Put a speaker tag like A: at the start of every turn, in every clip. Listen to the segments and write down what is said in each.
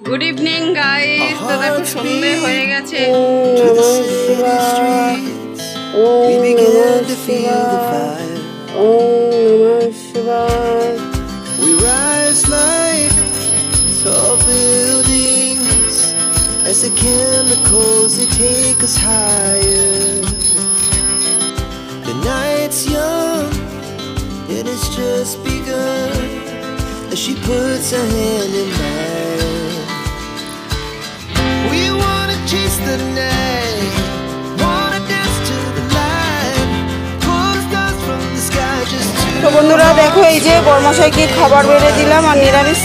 A: Good evening guys. তো দেখো সন্ধ্যে হয়ে গেছে।
B: We rise like tall buildings as the chemicals they take us higher. The night's young and it's just begun as she puts her hand in mine. We wanna chase the night, wanna dance to the light, pull stars from the sky just to.
A: তো বন্ধুরা দেখো, এই যে বর্মশাইকে খাবার বেড়ে দিলাম আর নিরামিষ।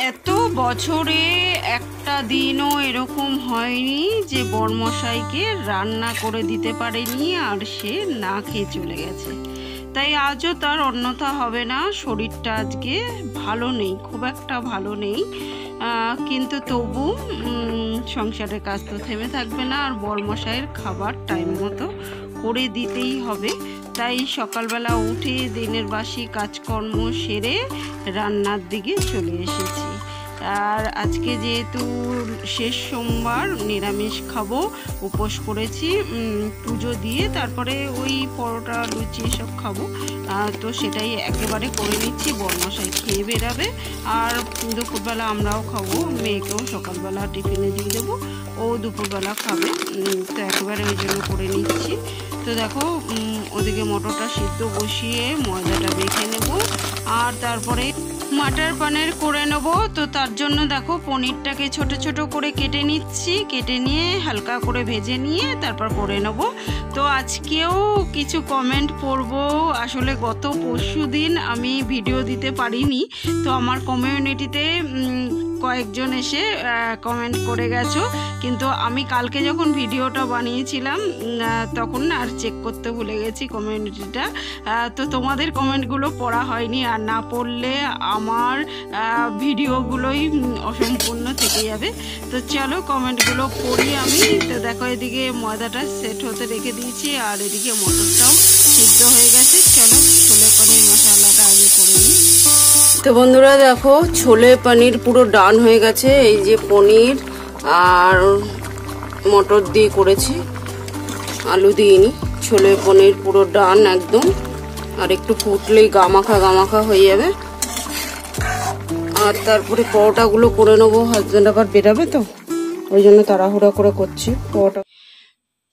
A: এত বছরে একটা দিনও এরকম হয়নি যে বর্মশাইকে রান্না করে দিতে পারেনি আর সে না খেয়ে চলে গেছে। তাই আজও তার অন্যথা হবে না। শরীরটা আজকে ভালো নেই, খুব একটা ভালো নেই, কিন্তু তবু সংসারের কাজ তো থেমে থাকবে না আর বর্মশাইয়ের খাবার টাইম মতো করে দিতেই হবে। তাই সকালবেলা উঠে দিনের বাসি কাজকর্ম সেরে রান্নার দিকে চলে এসেছি। আর আজকে যেহেতু শেষ সোমবার, নিরামিষ খাবো, উপোস করেছি, পুজো দিয়ে তারপরে ওই পরোটা লুচি এসব খাবো। তো সেটাই একেবারে করে নিচ্ছি। বর্মশাই খেয়ে বেরাবে আর দুপুরবেলা আমরাও খাবো। মেয়েকেও সকালবেলা টিফিনে দিয়ে দেবো, ও দুপুরবেলা খাবে। তো একেবারে ওই জন্য করে নিচ্ছি। তো দেখো ওদিকে মটরটা সিদ্ধ বসিয়ে ময়দাটা মেখে নেব আর তারপরে মাটার পনির করে নেব। তো তার জন্য দেখো পনিরটাকে ছোট ছোট করে কেটে নিচ্ছি, কেটে নিয়ে হালকা করে ভেজে নিয়ে তারপর করে নেব। তো আজকেও কিছু কমেন্ট পড়ব। আসলে গত পরশুদিন আমি ভিডিও দিতে পারিনি, তো আমার কমিউনিটিতে কয়েকজন এসে কমেন্ট করে গেছো, কিন্তু আমি কালকে যখন ভিডিওটা বানিয়েছিলাম তখন আর চেক করতে ভুলে গেছি কমিউনিটিটা। তো তোমাদের কমেন্টগুলো পড়া হয়নি, আর না পড়লে আমার ভিডিওগুলোই অসম্পূর্ণ থেকে যাবে। তো চলো কমেন্টগুলো পড়ি আমি। তো দেখো এদিকে ময়দাটা সেট হতে রেখে দিয়েছি আর এদিকে মটরটাও সিদ্ধ হয়ে গেছে। চলো ছোলে পনির মশলাটা আগে করে নিই। তো বন্ধুরা দেখো ছোলে পনির পুরো ডান হয়ে গেছে। এই যে পনির আর মটর দিয়ে করেছি, আলু দিইনি। ছোলে পনির পুরো ডান একদম। আর একটু ফুটলেই গামাখা গামাখা হয়ে যাবে। আর তারপরে পরোটাগুলো করে নেবো, হাজব্যান্ড আবার বেরাবে তো ওই জন্য তাড়াহুড়া করে করছি পরোটা।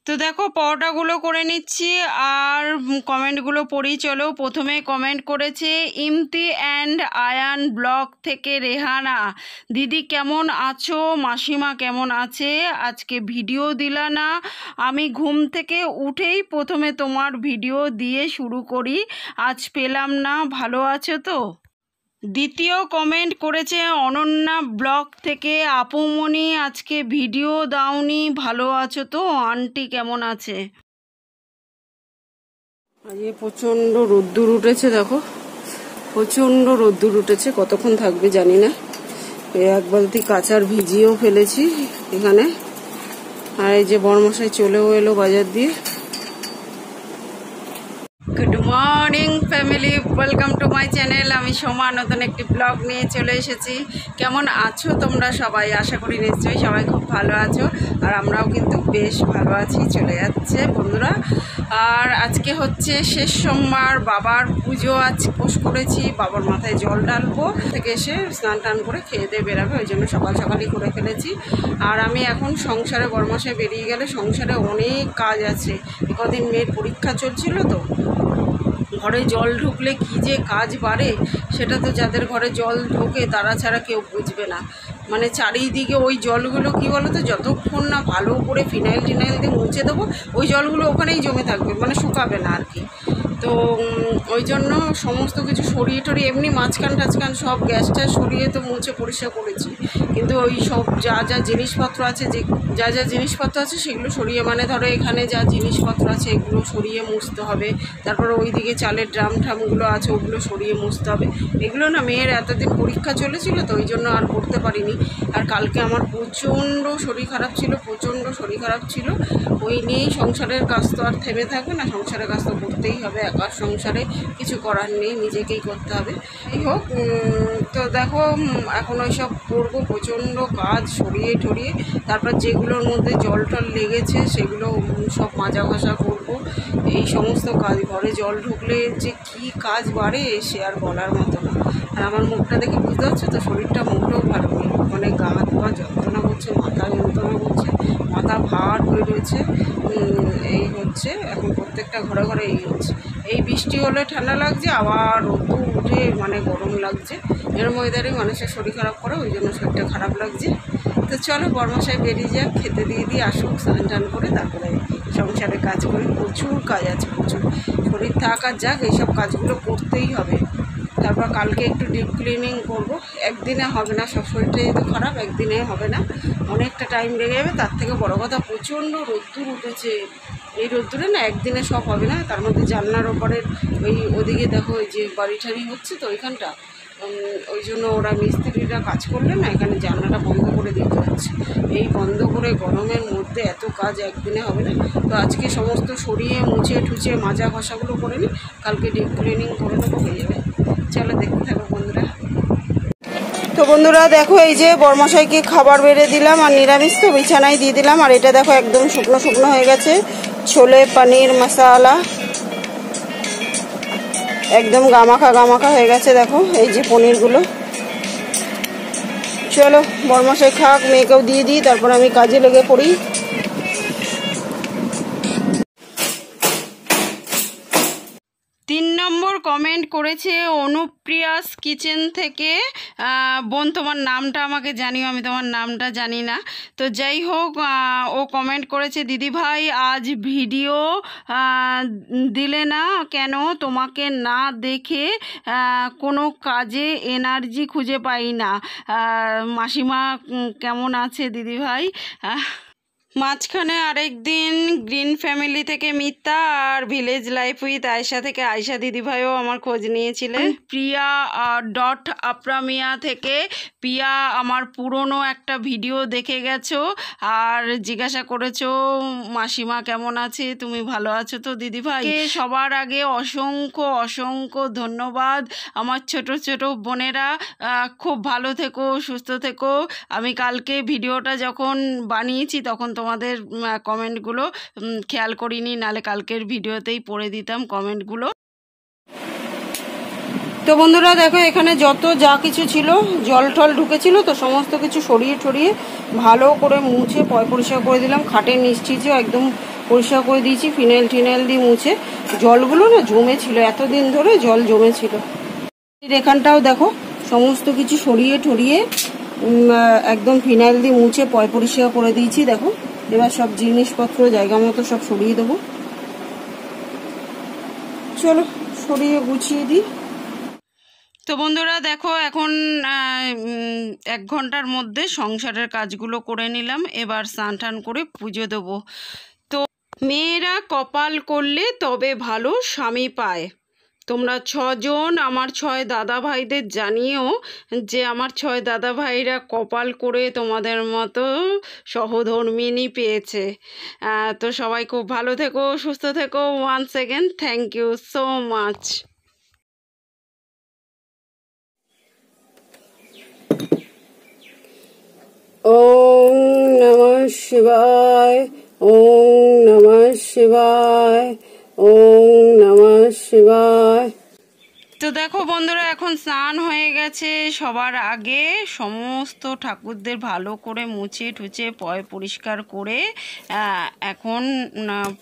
A: তো দেখো পরোটাগুলো করে নিচ্ছি আর কমেন্টগুলো পড়ি। চলো প্রথমে কমেন্ট করেছে ইমতি অ্যান্ড আয়ান ব্লগ থেকে রেহানা। দিদি কেমন আছো? মাসিমা কেমন আছে? আজকে ভিডিও দিলা না। আমি ঘুম থেকে উঠেই প্রথমে তোমার ভিডিও দিয়ে শুরু করি, আজ পেলাম না। ভালো আছো তো? দ্বিতীয় কমেন্ট করেছে অনন্যা ব্লগ থেকে, আপুমণি আজকে ভিডিও দাওনি, ভালো আছো তো? আন্টি কেমন আছে? আজকে প্রচণ্ড রোদ্দুর উঠেছে, দেখো প্রচণ্ড রোদ্দুর উঠেছে। কতক্ষণ থাকবে জানি না। এক বালতি কাঁচার ভিজিয়েও ফেলেছি এখানে। আর এই যে বর্মশাই চলেও এলো বাজার দিয়ে। Good morning family, welcome to my channel. আমি সোমা নতুন একটি ব্লগ নিয়ে চলে এসেছি। কেমন আছো তোমরা সবাই? আশা করি নিশ্চয়ই সবাই খুব ভালো আছো, আর আমরাও কিন্তু বেশ ভালো আছি। চলে যাচ্ছে বন্ধুরা। আর আজকে হচ্ছে শেষ সোমবার, বাবার পুজো। আজ উপোস করেছি, বাবার মাথায় জল ঢালবো। থেকে এসে স্নান টান করে খেয়ে দিয়ে বেরাবে, ওই জন্য সকাল সকালই করে ফেলেছি। আর আমি এখন সংসারে, বর্মশাই বেরিয়ে গেলে সংসারে অনেক কাজ আছে। কদিন মেয়ের পরীক্ষা চলছিল, তো ঘরে জল ঢুকলে কী যে কাজ বাড়ে সেটা তো যাদের ঘরে জল ঢোকে তারা ছাড়া কেউ বুঝবে না। মানে চারিদিকে ওই জলগুলো কী বলো তো, যতক্ষণ না ভালো করে ফিনাইল টিনাইল দিয়ে মুছে দেবো ওই জলগুলো ওখানেই জমে থাকবে, মানে শুকাবে না আর কি। তো ওই জন্য সমস্ত কিছু সরিয়ে টরিয়ে, এমনি মাঝখান টাঝখান সব গ্যাসটা সরিয়ে তো মুছে পরিষ্কার করেছি, কিন্তু ওই সব যা যা জিনিসপত্র আছে, যা যা জিনিসপত্র আছে সেগুলো সরিয়ে, মানে ধরো এখানে যা জিনিসপত্র আছে এগুলো সরিয়ে মুছতে হবে। তারপরে ওই দিকে চালের ড্রাম ট্রামগুলো আছে ওগুলো সরিয়ে মুছতে হবে। এগুলো না মেয়ের এতদিন পরীক্ষা চলেছিল তো ওই জন্য আর করতে পারিনি। আর কালকে আমার প্রচণ্ড শরীর খারাপ ছিল, প্রচণ্ড শরীর খারাপ ছিল। ওই নিয়েই সংসারের কাজ তো আর থেমে থাকবে না, সংসারের কাজ তো করতেই হবে। একার সংসারে, কিছু করার নেই, নিজেকেই করতে হবে। যাই হোক, তো দেখো এখন ওইসব করবো, প্রচণ্ড কাজ সরিয়ে ঠরিয়ে, তারপর যেগুলোর মধ্যে জল টল লেগেছে সেগুলো সব মাজা ঘষা করবো। এই সমস্ত কাজ, ঘরে জল ঢুকলে যে কি কাজ বাড়ে সে আর বলার মতো না। আর আমার মুখটা দেখে বুঝতে পারছো তো, শরীরটা মোটেও ভালো নেই, মানে গা হাত পা যন্ত্রণা করছে, মাথা যন্ত্রণা করছে, মাথা ভার হয়ে রয়েছে। এই হচ্ছে এখন প্রত্যেকটা ঘরে ঘরে এই হচ্ছে। এই বৃষ্টি হলে ঠান্ডা লাগছে, আবার রোদ্দুর উঠে মানে গরম লাগছে। এর ওয়েদারে মানুষের শরীর খারাপ করে, ওই জন্য শরীরটা খারাপ লাগছে। তো চলো বর্মশাই বেরিয়ে যাক, খেতে দিয়ে আসুক, স্নান টান করে তারপরে সংসারে কাজ করি। প্রচুর কাজ আছে, প্রচুর। শরীর থাক আর যাক, এইসব কাজগুলো করতেই হবে। তারপর কালকে একটু ডিপ ক্লিনিং করবো। একদিনে হবে না, সব শরীরটা যেহেতু খারাপ, একদিনে হবে না, অনেকটা টাইম লেগে যাবে। তার থেকে বড় কথা, প্রচণ্ড রোদ্দুর উঠেছে। এই রোদ্দুরে না একদিনে সব হবে না। তার মধ্যে জানলার ওপরের ওদিকে দেখো, ওই যে বাড়ি ঠাড়ি হচ্ছে তো ওইখানটা, ওই জন্য ওরা মিস্ত্রিরা কাজ করলে না, এখানে জানলাটা বন্ধ করে দিতে হচ্ছে। এই বন্ধ করে গরমের মধ্যে এত কাজ একদিনে হবে না। তো আজকে সমস্ত সরিয়ে মুছে ঠুচে মাজা ঘষাগুলো করে নিই, কালকে ডিপ ক্লিনিং করে নেবো, হয়ে যাবে। চলো দেখতে থাকো বন্ধুরা। তো বন্ধুরা দেখো, এই যে বর্মশাইকে খাবার বেড়ে দিলাম, আর নিরামিষ তো বিছানায় দিয়ে দিলাম। আর এটা দেখো একদম শুকনো শুকনো হয়ে গেছে, ছোলে পনির মশালা একদম গামাখা গামাখা হয়ে গেছে। দেখো এই যে পনিরগুলো। চলো বর্মশাই খাক, মেয়েকেও দিয়ে দিই, তারপর আমি কাজে লেগে পড়ি। 3 নম্বর কমেন্ট করেছে অনুপ্রিয়াস কিচেন থেকে। বোন, তোমার নামটা আমাকে জানিও, আমি তোমার নামটা জানি না। তো যাই হোক, ও কমেন্ট করেছে, দিদি ভাই আজ ভিডিও দিলে না কেন? তোমাকে না দেখে কোনো কাজে এনার্জি খুঁজে পাই না। মাসিমা কেমন আছে দিদি ভাই? মাঝখানে আরেক দিন গ্রিন ফ্যামিলি থেকে মিতা আর ভিলেজ লাইফ উইথ আয়শা থেকে আয়শা দিদিভাইও আমার খোঁজ নিয়েছিলেন। প্রিয়া ডট আপ্রামিয়া থেকে প্রিয়া আমার পুরনো একটা ভিডিও দেখে গেছো আর জিজ্ঞাসা করেছো মাসিমা কেমন আছে, তুমি ভালো আছো তো দিদিভাই? সবার আগে অসংখ্য অসংখ্য ধন্যবাদ। আমার ছোট ছোট বোনেরা খুব ভালো থেকো, সুস্থ থেকো। আমি কালকে ভিডিওটা যখন বানিয়েছি তখন তোমাদের কমেন্টগুলো খেয়াল করিনি, নালে কালকের ভিডিওতেই পড়ে দিতাম কমেন্টগুলো। তো বন্ধুরা দেখো, এখানে যত যা কিছু ছিল, জল টল ঢুকেছিল তো সমস্ত কিছু সরিয়ে ঠরিয়ে ভালো করে মুছে পরিষ্কার করে দিলাম। খাটের নিশ্চিতও একদম পরিষ্কার করে দিয়েছি, ফিনাইল টিনাইল দিয়ে মুছে। জলগুলো না জমেছিল, এতদিন ধরে জল জমেছিল। এখানটাও দেখো সমস্ত কিছু সরিয়ে ঠরিয়ে একদম ফিনাইল দিয়ে মুছে পরিষ্কার করে দিয়েছি। দেখো এবার সব জিনিসপত্র জায়গা মতো সব সরিয়ে দেবো। চলো সরিয়ে গুছিয়ে দিই। তো বন্ধুরা দেখো, এখন 1 ঘন্টার মধ্যে সংসারের কাজগুলো করে নিলাম। এবার স্নান টান করে পুজো দেবো। তো মেয়েরা কপাল করলে তবে ভালো স্বামী পায়। তোমরা 6 জন আমার 6 দাদা ভাইদের জানিও যে আমার 6 দাদা ভাইরা কপাল করে তোমাদের মতো সহধর্মিনী পেয়েছে। তো সবাই খুব ভালো থেকো, সুস্থ থেকো। Once again thank you so much. ওম নমঃ শিবায়, ওম নমঃ শিবায়, ওম নমঃ শিবায়। তো দেখো বন্ধুরা, এখন স্নান হয়ে গেছে। সবার আগে সমস্ত ঠাকুরদের ভালো করে মুছে টুচে পরিষ্কার করে এখন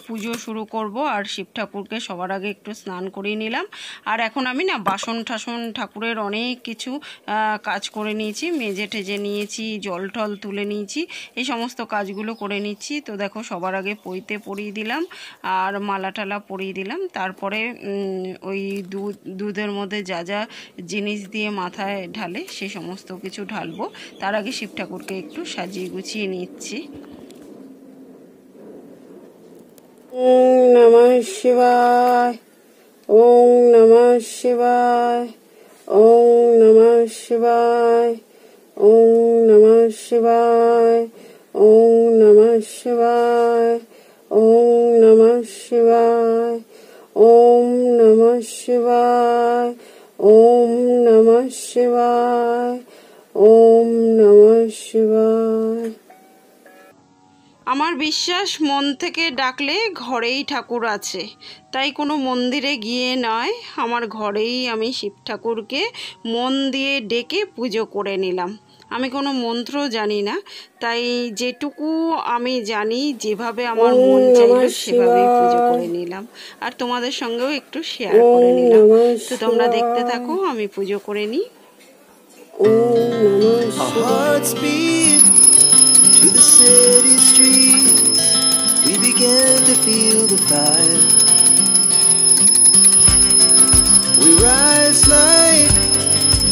A: পুজো শুরু করব। আর শিব ঠাকুরকে সবার আগে একটু স্নান করিয়ে নিলাম। আর এখন আমি না বাসন ঠাসন ঠাকুরের অনেক কিছু কাজ করে নিয়েছি, মেজে টেজে নিয়েছি, জল টল তুলে নিয়েছি, এই সমস্ত কাজগুলো করে নিচ্ছি। তো দেখো সবার আগে পইতে পরিয়ে দিলাম আর মালা টালা পরিয়ে দিলাম। তারপরে ওই দুধের মধ্যে যা যা জিনিস দিয়ে মাথায় ঢালে সে সমস্ত কিছু ঢালবো। তার আগে শিব ঠাকুরকে একটু সাজিয়ে গুছিয়ে নিচ্ছি। ওম নমঃ শিবায়, ওম নমঃ শিবায়, ওম নমঃ শিবায়, ওম নমঃ শিবায়, ওম নমঃ শিবায়, ওম নমঃ শিবায়, ওম শিবায়, ওম নমঃ শিবায়, ওম নমঃ শিবায়। আমার বিশ্বাস মন থেকে ডাকলে ঘরেই ঠাকুর আছে, তাই কোনো মন্দিরে গিয়ে নয়, আমার ঘরেই আমি শিব ঠাকুরকে মন দিয়ে ডেকে পুজো করে নিলাম। আমি কোনো মন্ত্র জানি না, তাই যেটুকু আমি জানি, যেভাবে আমার মন চাইলো সেভাবেই পুজো করে নিলাম, আর তোমাদের সঙ্গেও একটু শেয়ার করে নিলাম। তো তোমরা দেখতে থাকো, আমি পুজো করে নিই।
B: Our hearts beat to the city streets. We began to feel the fire. We rise like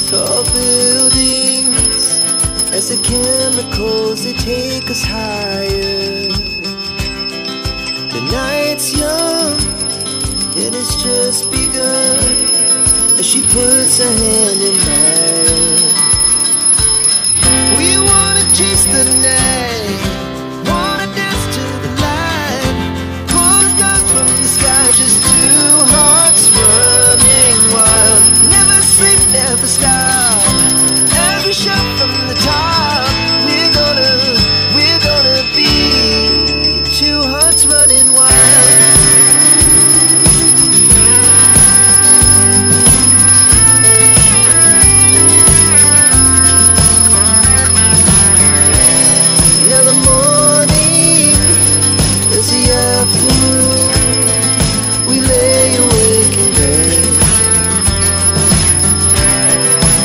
B: tall buildings as the chemicals they take us higher. The night's young and it's just begun as she puts her hand in mine. We wanna chase the night, wanna dance to the light, pull the stars from the sky, just two hearts running wild. Never sleep, never stop, every shot from the top. We're gonna be two hearts running wild. Now the morning is the afternoon. We lay awake in bed.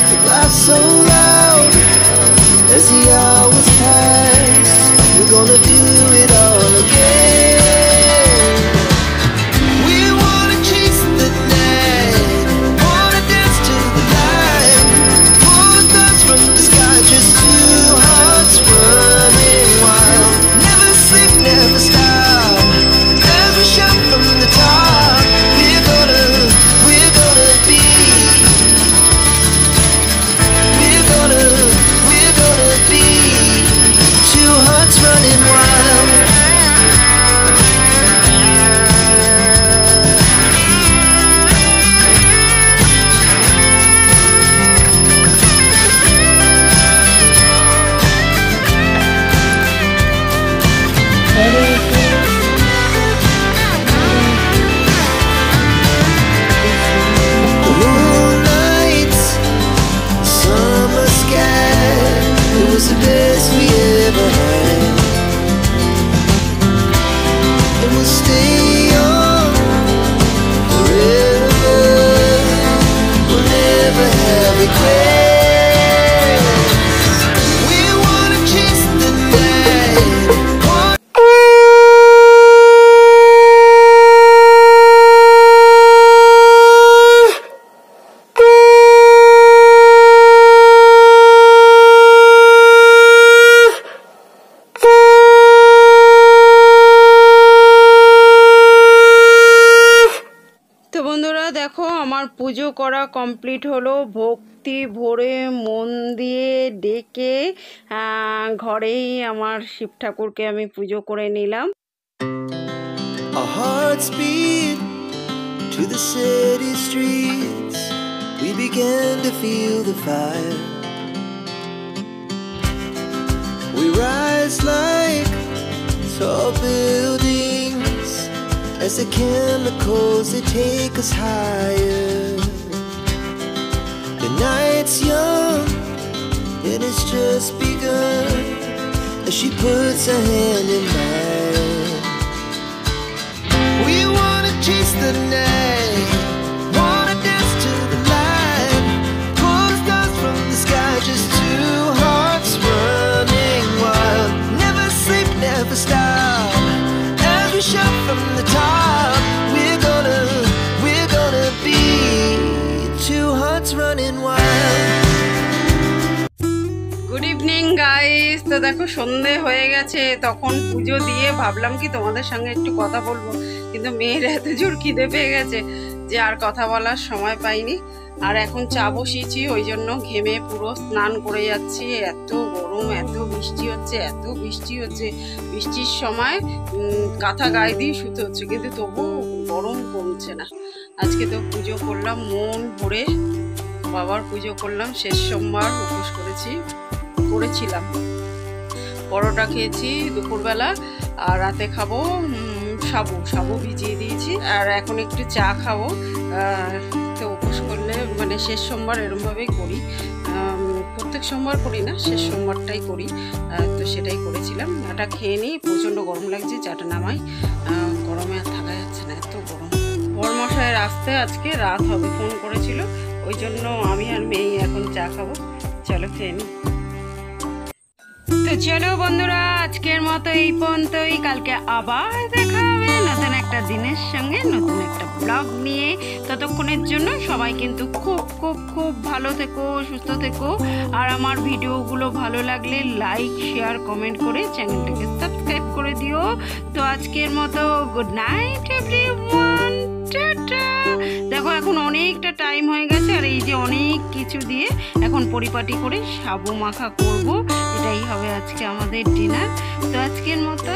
B: The laughs so loud as the hours pass. We're gonna do it all again. We wanna chase the night, wanna dance to the light, pull the stars from the sky, just two hearts running wild. Never sleep, never stop, every shot from the top. We're gonna be, we're gonna be two hearts running wild. The moonlight, summer sky, it was the best we ever had. And we'll stay on forever. We'll never have regrets. We wanna chase the night.
A: তো বন্ধুরা দেখো, আমার পুজো করা complete হলো। ভক্তি ভরে মন দিয়ে ডেকে ঘরেই আমার শিব ঠাকুরকে আমি পুজো করে নিলাম।
B: Our hearts beat to the city streets. We began to feel the fire. We rise like tall buildings as the chemicals they take us higher. The night's young and it's just begun as she puts her hand in mine. We wanna chase the night, wanna dance to the light, pull the stars from the sky, just two hearts running wild. Never sleep, never stop, every shot from the top. We're gonna be two hearts running wild.
A: Good evening guys. তো দেখো সন্ধে হয়ে গেছে, তখন পুজো দিয়ে ভাবলাম কি তোমাদের সঙ্গে একটু কথা বলবো, কিন্তু মেয়ের এত জোর খিদে পেয়ে গেছে যে আর কথা বলার সময় পাইনি। আর এখন চা বসিয়েছি, ওই জন্য ঘেমে পুরো স্নান করে যাচ্ছি। এত গরম, এত বৃষ্টি হচ্ছে, এত বৃষ্টি হচ্ছে, বৃষ্টির সময় কাঁথা গায়ে দিয়ে শুতে হচ্ছে, কিন্তু তবু গরম কমছে না। আজকে তো পুজো করলাম মন ভরে, বাবার পুজো করলাম, শেষ সোমবার উপোস করেছিলাম। পরোটা খেয়েছি দুপুরবেলা, আর রাতে খাবো সাবু ভিজিয়ে দিয়েছি, আর এখন একটু চা খাবো। তো উপোস করলে মানে শেষ সোমবার এরমভাবেই করি, প্রত্যেক সোমবার করি না, শেষ সোমবারটাই করি। তো সেটাই করেছিলাম। চাটা খেয়ে নিই, প্রচণ্ড গরম লাগছে, চাটা নামাই, গরমে আর থাকা যাচ্ছে না, এত গরম। বরমশাইয়ের আসতে আজকে রাত হবে, ফোন করেছিল, ওই জন্য আমি আর মেয়ে এখন চা খাবো। চলো খেয়ে নিই। তো চলো বন্ধুরা, আজকের মতো এই পর্যন্তই। কালকে আবার দেখা হবে নতুন একটা দিনের সঙ্গে, নতুন একটা ব্লগ নিয়ে। ততক্ষণের জন্য সবাই কিন্তু খুব খুব খুব ভালো থেকো, সুস্থ থেকো। আর আমার ভিডিওগুলো ভালো লাগলে লাইক, শেয়ার, কমেন্ট করে চ্যানেলটাকে সাবস্ক্রাইব করে দিও। তো আজকের মতো গুড নাইট এভরিওয়ান, টাটা। দেখো এখন অনেকটা টাইম হয়ে গেছে, আর এই যে অনেক কিছু দিয়ে এখন পরিপাটি করে সাবু মাখা করব, এটাই হবে আজকে আমাদের ডিনার। তো আজকের মতো